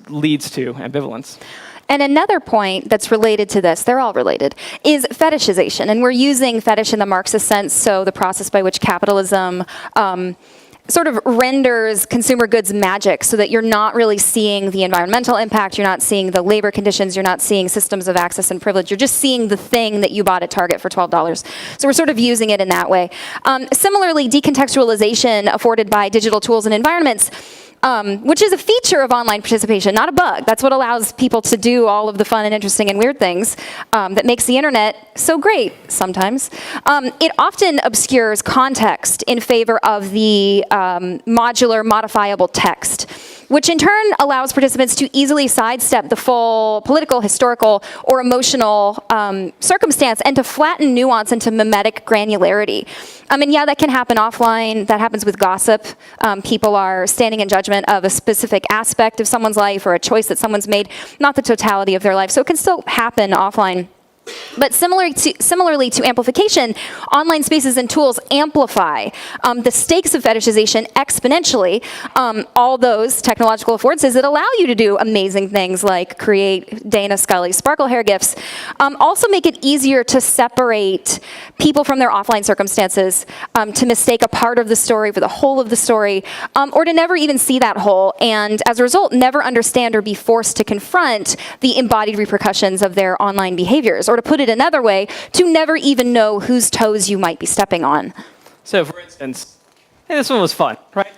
leads to ambivalence. And another point that's related to this, they're all related, is fetishization. And we're using fetish in the Marxist sense, so the process by which capitalism sort of renders consumer goods magic so that you're not really seeing the environmental impact, you're not seeing the labor conditions, you're not seeing systems of access and privilege, you're just seeing the thing that you bought at Target for $12. So we're sort of using it in that way. Similarly, decontextualization afforded by digital tools and environments, which is a feature of online participation, not a bug. That's what allows people to do all of the fun and interesting and weird things that makes the internet so great sometimes. It often obscures context in favor of the modular modifiable text, which in turn allows participants to easily sidestep the full political, historical, or emotional circumstance and to flatten nuance into mimetic granularity. And yeah, that can happen offline. That happens with gossip. People are standing in judgment of a specific aspect of someone's life or a choice that someone's made, not the totality of their life. So it can still happen offline. But similarly to amplification, online spaces and tools amplify the stakes of fetishization exponentially. All those technological affordances that allow you to do amazing things like create Dana Scully sparkle hair gifs also make it easier to separate people from their offline circumstances, to mistake a part of the story for the whole of the story, or to never even see that whole, and as a result, never understand or be forced to confront the embodied repercussions of their online behaviors, or to put it another way, to never even know whose toes you might be stepping on. So, for instance, hey, this one was fun, right?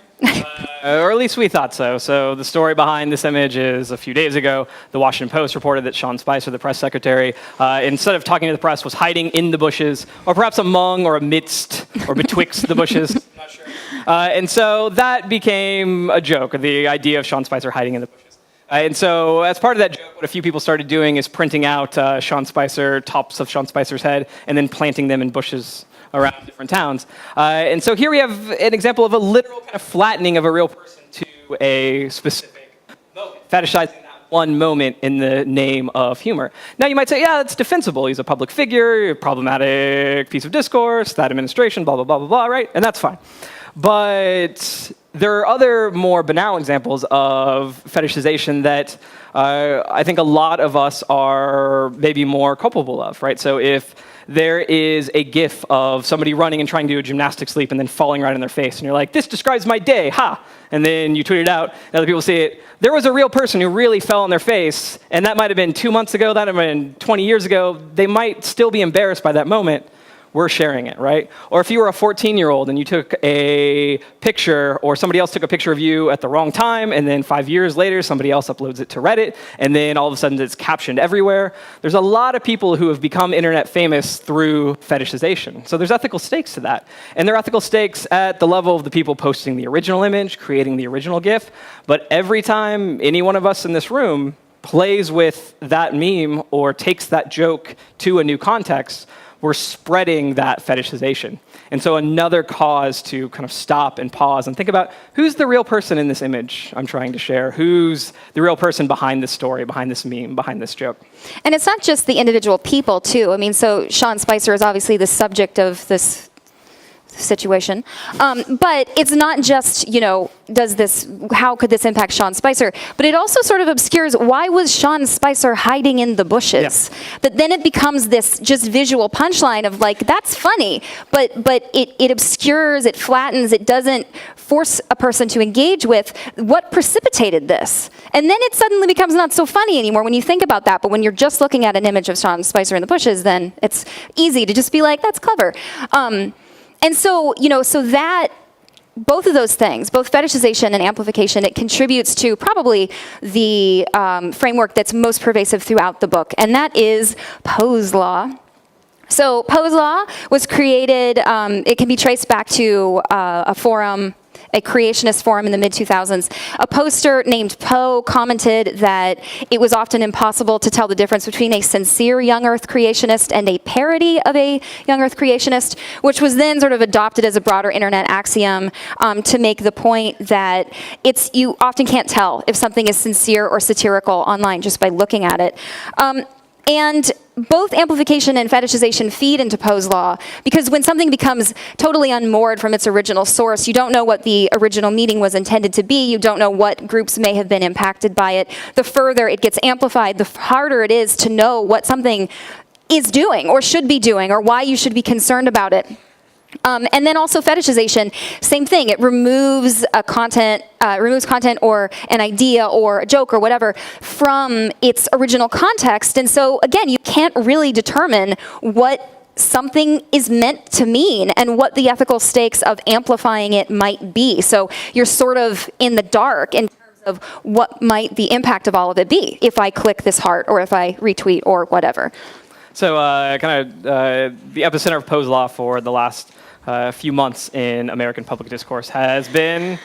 Or at least we thought so. So the story behind this image is a few days ago, the Washington Post reported that Sean Spicer, the press secretary, instead of talking to the press, was hiding in the bushes, or perhaps among or amidst or betwixt the bushes. I'm not sure. And so that became a joke, the idea of Sean Spicer hiding in the bushes. And so as part of that joke, what a few people started doing is printing out tops of Sean Spicer's head, and then planting them in bushes around different towns. And so here we have an example of a literal kind of flattening of a real person to a specific moment, fetishizing that one moment in the name of humor. Now you might say, yeah, that's defensible. He's a public figure, a problematic piece of discourse, that administration, blah, blah, blah, blah, blah, right? And that's fine. But there are other more banal examples of fetishization that I think a lot of us are maybe more culpable of, right? So if there is a GIF of somebody running and trying to do a gymnastics leap and then falling right on their face, and you're like, this describes my day, ha! And then you tweet it out, and other people see it. There was a real person who really fell on their face, and that might have been 2 months ago, that might have been 20 years ago. They might still be embarrassed by that moment. We're sharing it, right? Or if you were a 14-year-old and you took a picture, or somebody else took a picture of you at the wrong time, and then 5 years later, somebody else uploads it to Reddit, and then all of a sudden it's captioned everywhere. There's a lot of people who have become internet famous through fetishization. So there's ethical stakes to that. And there are ethical stakes at the level of the people posting the original image, creating the original GIF. But every time any one of us in this room plays with that meme or takes that joke to a new context, we're spreading that fetishization. And so another cause to kind of stop and pause and think about, who's the real person in this image I'm trying to share? Who's the real person behind this story, behind this meme, behind this joke? And it's not just the individual people, too. I mean, so Sean Spicer is obviously the subject of this situation. But it's not just, how could this impact Sean Spicer? But it also sort of obscures, why was Sean Spicer hiding in the bushes? Yeah. That then it becomes this just visual punchline of like, that's funny, but it obscures, it flattens, it doesn't force a person to engage with what precipitated this. And then it suddenly becomes not so funny anymore when you think about that. But when you're just looking at an image of Sean Spicer in the bushes, then it's easy to just be like, that's clever. And so, so that both of those things, both fetishization and amplification, it contributes to probably the framework that's most pervasive throughout the book, and that is Poe's Law. So Poe's Law was created, it can be traced back to a forum, a creationist forum in the mid-2000s. A poster named Poe commented that it was often impossible to tell the difference between a sincere young Earth creationist and a parody of a young Earth creationist, which was then sort of adopted as a broader internet axiom to make the point that you often can't tell if something is sincere or satirical online just by looking at it. And both amplification and fetishization feed into Poe's Law, because when something becomes totally unmoored from its original source, you don't know what the original meaning was intended to be, you don't know what groups may have been impacted by it. The further it gets amplified, the harder it is to know what something is doing or should be doing or why you should be concerned about it. And then also fetishization, same thing. It removes content or an idea or a joke or whatever from its original context. And so, again, you can't really determine what something is meant to mean and what the ethical stakes of amplifying it might be. So you're sort of in the dark in terms of what might the impact of all of it be if I click this heart or if I retweet or whatever. So the epicenter of Poe's Law for the last few months in American public discourse has been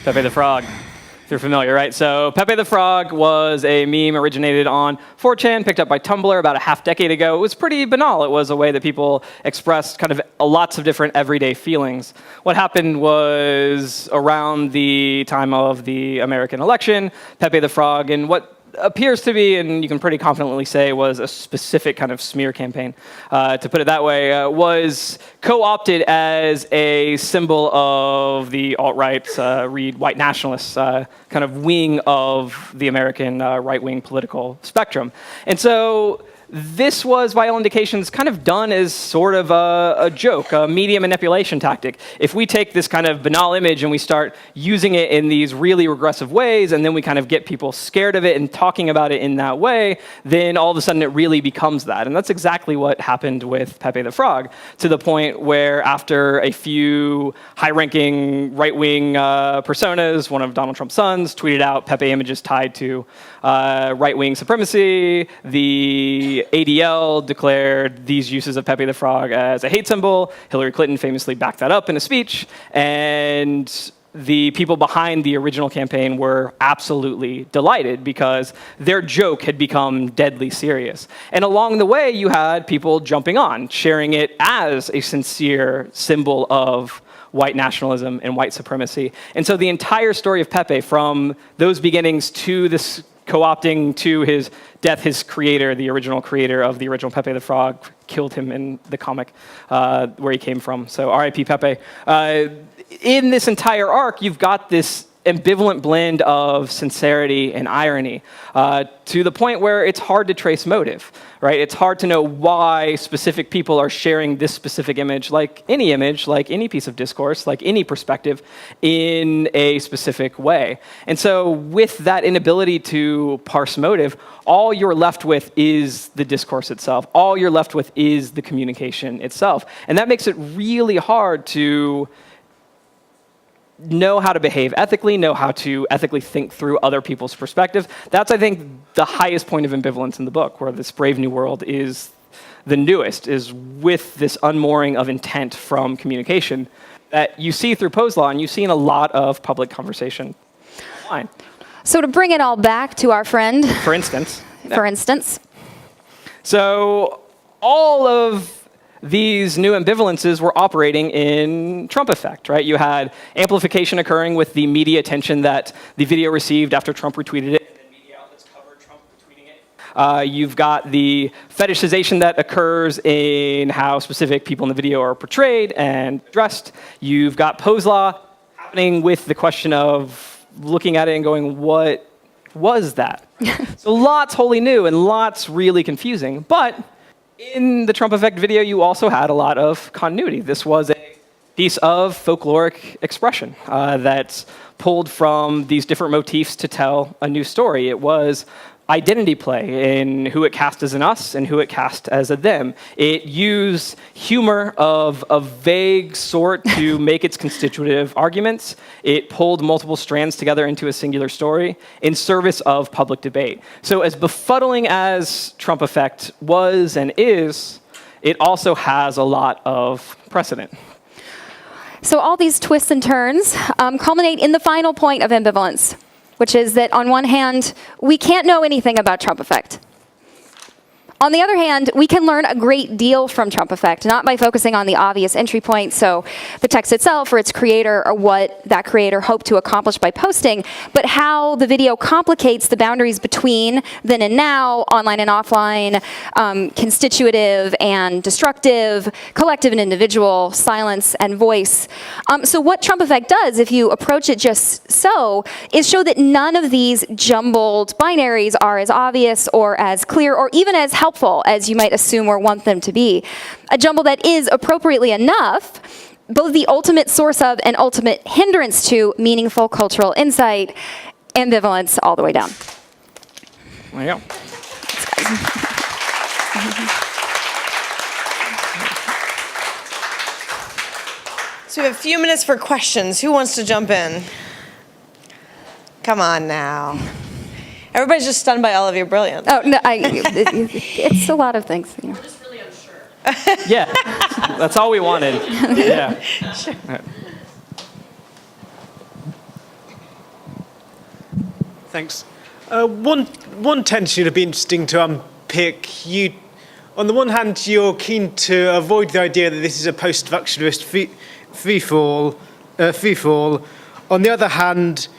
Pepe the Frog, if you're familiar, right? So Pepe the Frog was a meme originated on 4chan, picked up by Tumblr about a half-decade ago. It was pretty banal. It was a way that people expressed kind of lots of different everyday feelings. What happened was around the time of the American election, Pepe the Frog, and what appears to be, and you can pretty confidently say was a specific kind of smear campaign, to put it that way, was co-opted as a symbol of the alt-right, read white nationalists, kind of wing of the American right-wing political spectrum. And so this was, by all indications, kind of done as sort of a joke, a media manipulation tactic. If we take this kind of banal image and we start using it in these really regressive ways, and then we kind of get people scared of it and talking about it in that way, then all of a sudden it really becomes that. And that's exactly what happened with Pepe the Frog, to the point where after a few high-ranking right-wing personas, one of Donald Trump's sons, tweeted out Pepe images tied to right-wing supremacy, the ADL declared these uses of Pepe the Frog as a hate symbol. Hillary Clinton famously backed that up in a speech. And the people behind the original campaign were absolutely delighted because their joke had become deadly serious. And along the way, you had people jumping on, sharing it as a sincere symbol of white nationalism and white supremacy. And so the entire story of Pepe, from those beginnings to this co-opting to his death, his creator, the original creator of the original Pepe the Frog, killed him in the comic where he came from. So R.I.P. Pepe. In this entire arc, you've got this ambivalent blend of sincerity and irony, to the point where it's hard to trace motive, right? It's hard to know why specific people are sharing this specific image, like any piece of discourse, like any perspective, in a specific way. And so with that inability to parse motive, all you're left with is the discourse itself. All you're left with is the communication itself. And that makes it really hard to know how to behave ethically, know how to ethically think through other people's perspectives. That's, I think, the highest point of ambivalence in the book, where this Brave New World is the newest, is with this unmooring of intent from communication that you see through Poe's Law, and you see in a lot of public conversation online. So to bring it all back to our friend. For instance. So all of these new ambivalences were operating in Trump effect, right? You had amplification occurring with the media attention that the video received after Trump retweeted it, and then media outlets covered Trump retweeting it. You've got the fetishization that occurs in how specific people in the video are portrayed and dressed. You've got Poe's Law happening with the question of looking at it and going, what was that? So lots wholly new and lots really confusing, but in the Trump Effect video, you also had a lot of continuity. This was a piece of folkloric expression that's pulled from these different motifs to tell a new story. It was identity play in who it cast as an us and who it cast as a them. It used humor of a vague sort to make its constitutive arguments. It pulled multiple strands together into a singular story in service of public debate. So as befuddling as Trump Effect was and is, it also has a lot of precedent. So all these twists and turns culminate in the final point of ambivalence, which is that on one hand, we can't know anything about Trump Effect. On the other hand, we can learn a great deal from Trump Effect, not by focusing on the obvious entry point, so the text itself or its creator or what that creator hoped to accomplish by posting, but how the video complicates the boundaries between then and now, online and offline, constitutive and destructive, collective and individual, silence and voice. So what Trump Effect does, if you approach it just so, is show that none of these jumbled binaries are as obvious or as clear or even as helpful as you might assume or want them to be. A jumble that is, appropriately enough, both the ultimate source of and ultimate hindrance to meaningful cultural insight, ambivalence all the way down. There you go. So we have a few minutes for questions. Who wants to jump in? Come on now. Everybody's just stunned by all of your brilliance. Oh, no, it's a lot of things. You know. We're just really unsure. Yeah, that's all we wanted. Yeah. Sure. Thanks. One tension would be interesting to unpick. On the one hand, you're keen to avoid the idea that this is a post-structuralist free fall. On the other hand,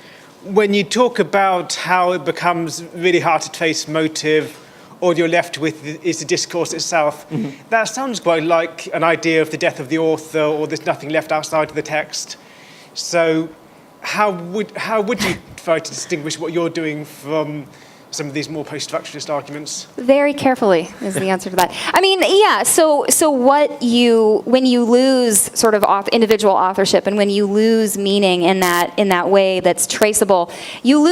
when you talk about how it becomes really hard to trace motive, all you're left with is the discourse itself, that sounds quite like an idea of the death of the author, or there's nothing left outside of the text. So how would you try to distinguish what you're doing from some of these more post-structuralist arguments? Very carefully is the answer to that. I mean, yeah, so when you lose sort of individual authorship, and when you lose meaning in that way that's traceable, you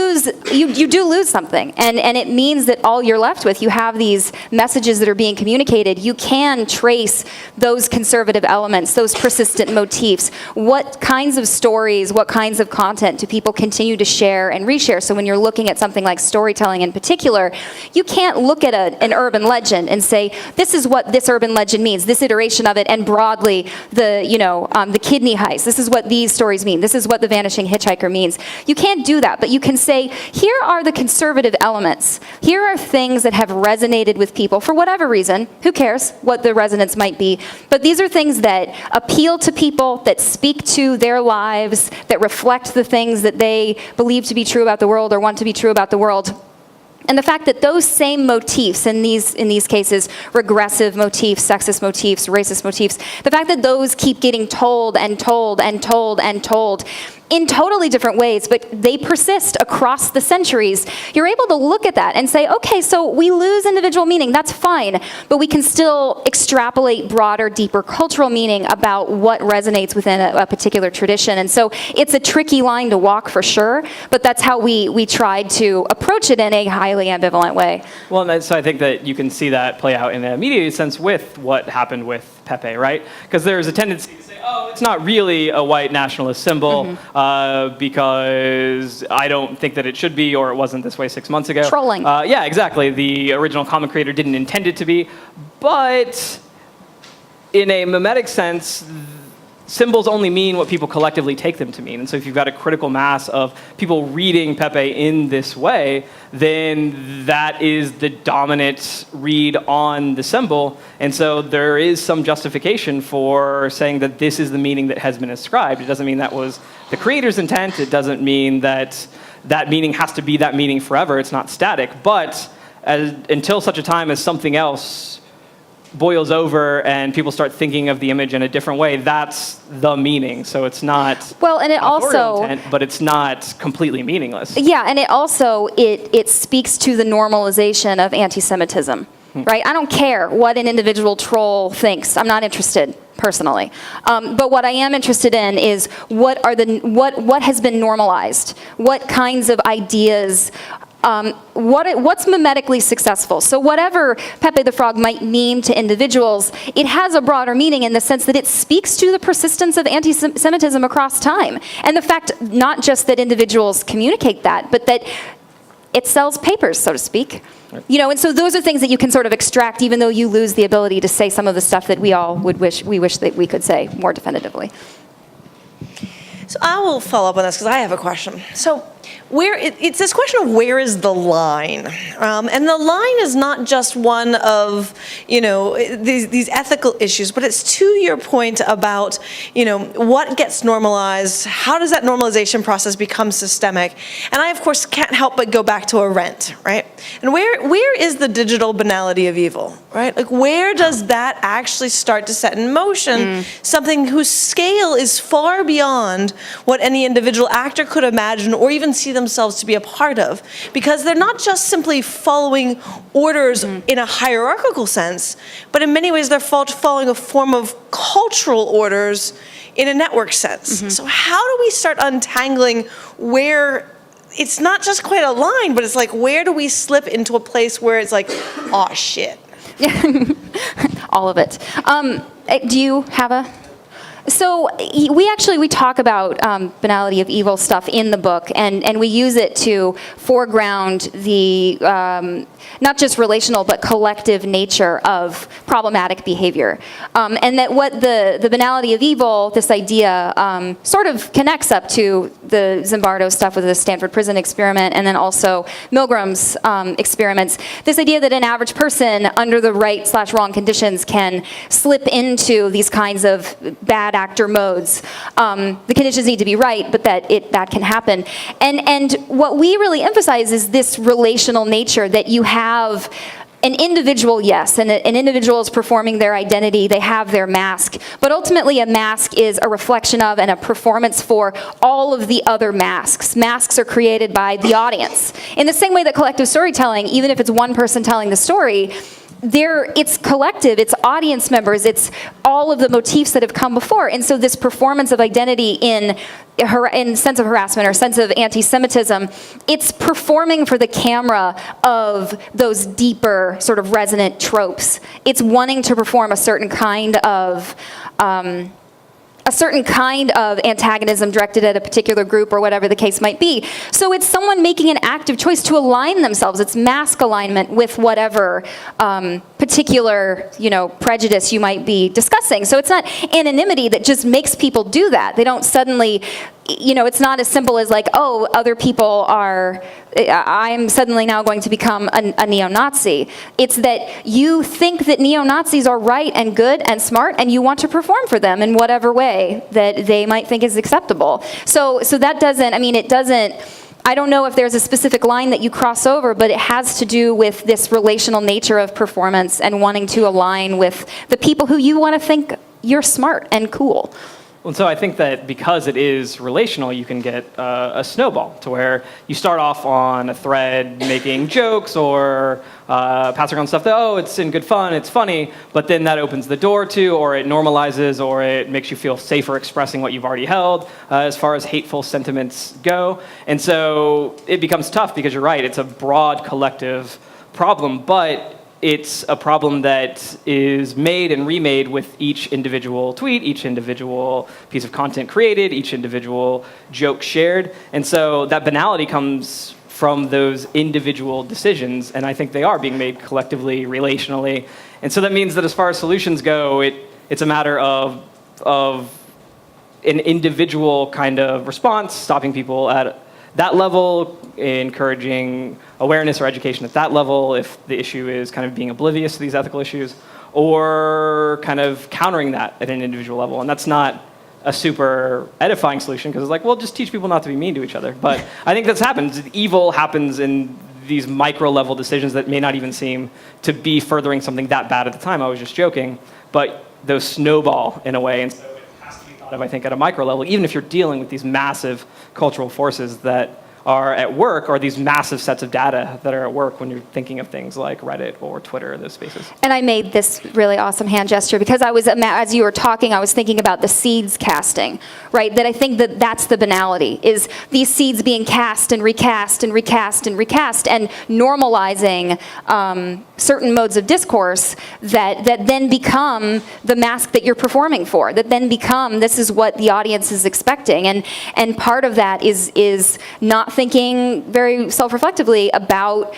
do lose something. And it means that all you're left with, you have these messages that are being communicated. You can trace those conservative elements, those persistent motifs. What kinds of stories, what kinds of content do people continue to share and reshare? So when you're looking at something like storytelling in particular, you can't look at an urban legend and say, this is what this urban legend means, this iteration of it, and broadly the kidney heist. This is what these stories mean. This is what the vanishing hitchhiker means. You can't do that, but you can say, here are the conservative elements. Here are things that have resonated with people for whatever reason. Who cares what the resonance might be? But these are things that appeal to people, that speak to their lives, that reflect the things that they believe to be true about the world or want to be true about the world. And the fact that those same motifs, in these cases, regressive motifs, sexist motifs, racist motifs, the fact that those keep getting told and told and told and told in totally different ways, but they persist across the centuries, you're able to look at that and say, okay, so we lose individual meaning, that's fine, but we can still extrapolate broader, deeper cultural meaning about what resonates within a particular tradition. And so it's a tricky line to walk for sure, but that's how we tried to approach it in a highly ambivalent way. Well, and so I think that you can see that play out in a mediated sense with what happened with Pepe, right? Because there's a tendency to say, oh, it's not really a white nationalist symbol because I don't think that it should be, or it wasn't this way 6 months ago. Trolling. Yeah, exactly. The original comic creator didn't intend it to be. But in a mimetic sense, symbols only mean what people collectively take them to mean. And so if you've got a critical mass of people reading Pepe in this way, then that is the dominant read on the symbol. And so there is some justification for saying that this is the meaning that has been ascribed. It doesn't mean that was the creator's intent. It doesn't mean that that meaning has to be that meaning forever. It's not static. But until such a time as something else boils over and people start thinking of the image in a different way, that's the meaning. So it's not well, and it also intent, but it's not completely meaningless. Yeah, and it also it speaks to the normalization of anti-Semitism, right? I don't care what an individual troll thinks. I'm not interested personally, but what I am interested in is what has been normalized, what kinds of ideas. What's mimetically successful? So whatever Pepe the Frog might mean to individuals, it has a broader meaning in the sense that it speaks to the persistence of anti-Semitism across time. And the fact not just that individuals communicate that, but that it sells papers, so to speak. Right. And so those are things that you can sort of extract, even though you lose the ability to say some of the stuff that we all wish that we could say more definitively. So I will follow up on this because I have a question. So it's this question of where is the line? And the line is not just one of, these ethical issues, but it's to your point about, what gets normalized, how does that normalization process become systemic? And I, of course, can't help but go back to Arendt, right? And where is the digital banality of evil, right? Like, where does that actually start to set in motion something whose scale is far beyond what any individual actor could imagine or even see themselves to be a part of, because they're not just simply following orders in a hierarchical sense, but in many ways they're following a form of cultural orders in a network sense. So how do we start untangling where it's not just quite a line, but it's like, where do we slip into a place where it's like, oh shit? All of it. Do you have a... So we talk about banality of evil stuff in the book, and we use it to foreground the not just relational but collective nature of problematic behavior, and that what the banality of evil, this idea, sort of connects up to the Zimbardo stuff with the Stanford prison experiment, and then also Milgram's experiments. This idea that an average person, under the right/wrong conditions, can slip into these kinds of bad actor modes. The conditions need to be right, but that can happen. And what we really emphasize is this relational nature, that you have an individual, yes, and an individual is performing their identity, they have their mask, but ultimately a mask is a reflection of and a performance for all of the other masks. Masks are created by the audience. In the same way that collective storytelling, even if it's one person telling the story, it's collective, it's audience members, it's all of the motifs that have come before. And so this performance of identity in sense of harassment or sense of anti-Semitism, it's performing for the camera of those deeper sort of resonant tropes. It's wanting to perform a certain kind of antagonism directed at a particular group or whatever the case might be. So it's someone making an active choice to align themselves. It's mask alignment with whatever particular, prejudice you might be discussing. So it's not anonymity that just makes people do that. They don't suddenly, it's not as simple as like, oh, other people I'm suddenly now going to become a neo-Nazi. It's that you think that neo-Nazis are right and good and smart, and you want to perform for them in whatever way that they might think is acceptable. So that doesn't, I don't know if there's a specific line that you cross over, but it has to do with this relational nature of performance and wanting to align with the people who you want to think you're smart and cool. Well, so I think that because it is relational, you can get a snowball to where you start off on a thread making jokes or passing around stuff that, oh, it's in good fun, it's funny, but then that opens the door to, or it normalizes, or it makes you feel safer expressing what you've already held as far as hateful sentiments go. And so it becomes tough because you're right, it's a broad collective problem, but it's a problem that is made and remade with each individual tweet, each individual piece of content created, each individual joke shared. And so that banality comes from those individual decisions, and I think they are being made collectively, relationally. And so that means that as far as solutions go, it's a matter of an individual kind of response, stopping people at that level, encouraging awareness or education at that level if the issue is kind of being oblivious to these ethical issues, or kind of countering that at an individual level. And that's not a super edifying solution because it's like, well, just teach people not to be mean to each other. But I think that's happened. Evil happens in these micro level decisions that may not even seem to be furthering something that bad at the time. I was just joking, but those snowball in a way. And so it has to be thought of, I think, at a micro level, even if you're dealing with these massive cultural forces that are at work, or these massive sets of data that are at work when you're thinking of things like Reddit or Twitter, those spaces. And I made this really awesome hand gesture because as you were talking, I was thinking about the seeds casting, right? That I think that that's the banality, is these seeds being cast and recast and recast and recast, and normalizing certain modes of discourse that then become the mask that you're performing for, that then become, this is what the audience is expecting. And part of that is not thinking very self-reflectively about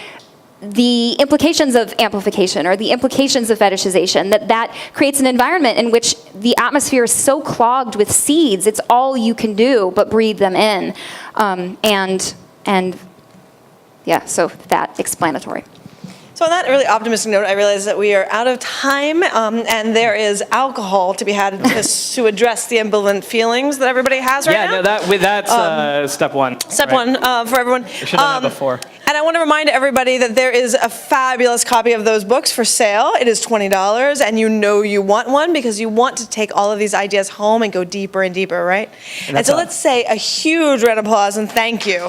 the implications of amplification or the implications of fetishization, that creates an environment in which the atmosphere is so clogged with seeds, it's all you can do but breathe them in. So that explanatory. So on that really optimistic note, I realize that we are out of time, and there is alcohol to be had to address the ambivalent feelings that everybody has right now. Yeah, that's step one. Step one for everyone. We should have done that before. And I want to remind everybody that there is a fabulous copy of those books for sale. It is $20, and you know you want one because you want to take all of these ideas home and go deeper and deeper, right? And so let's say a huge round of applause and thank you.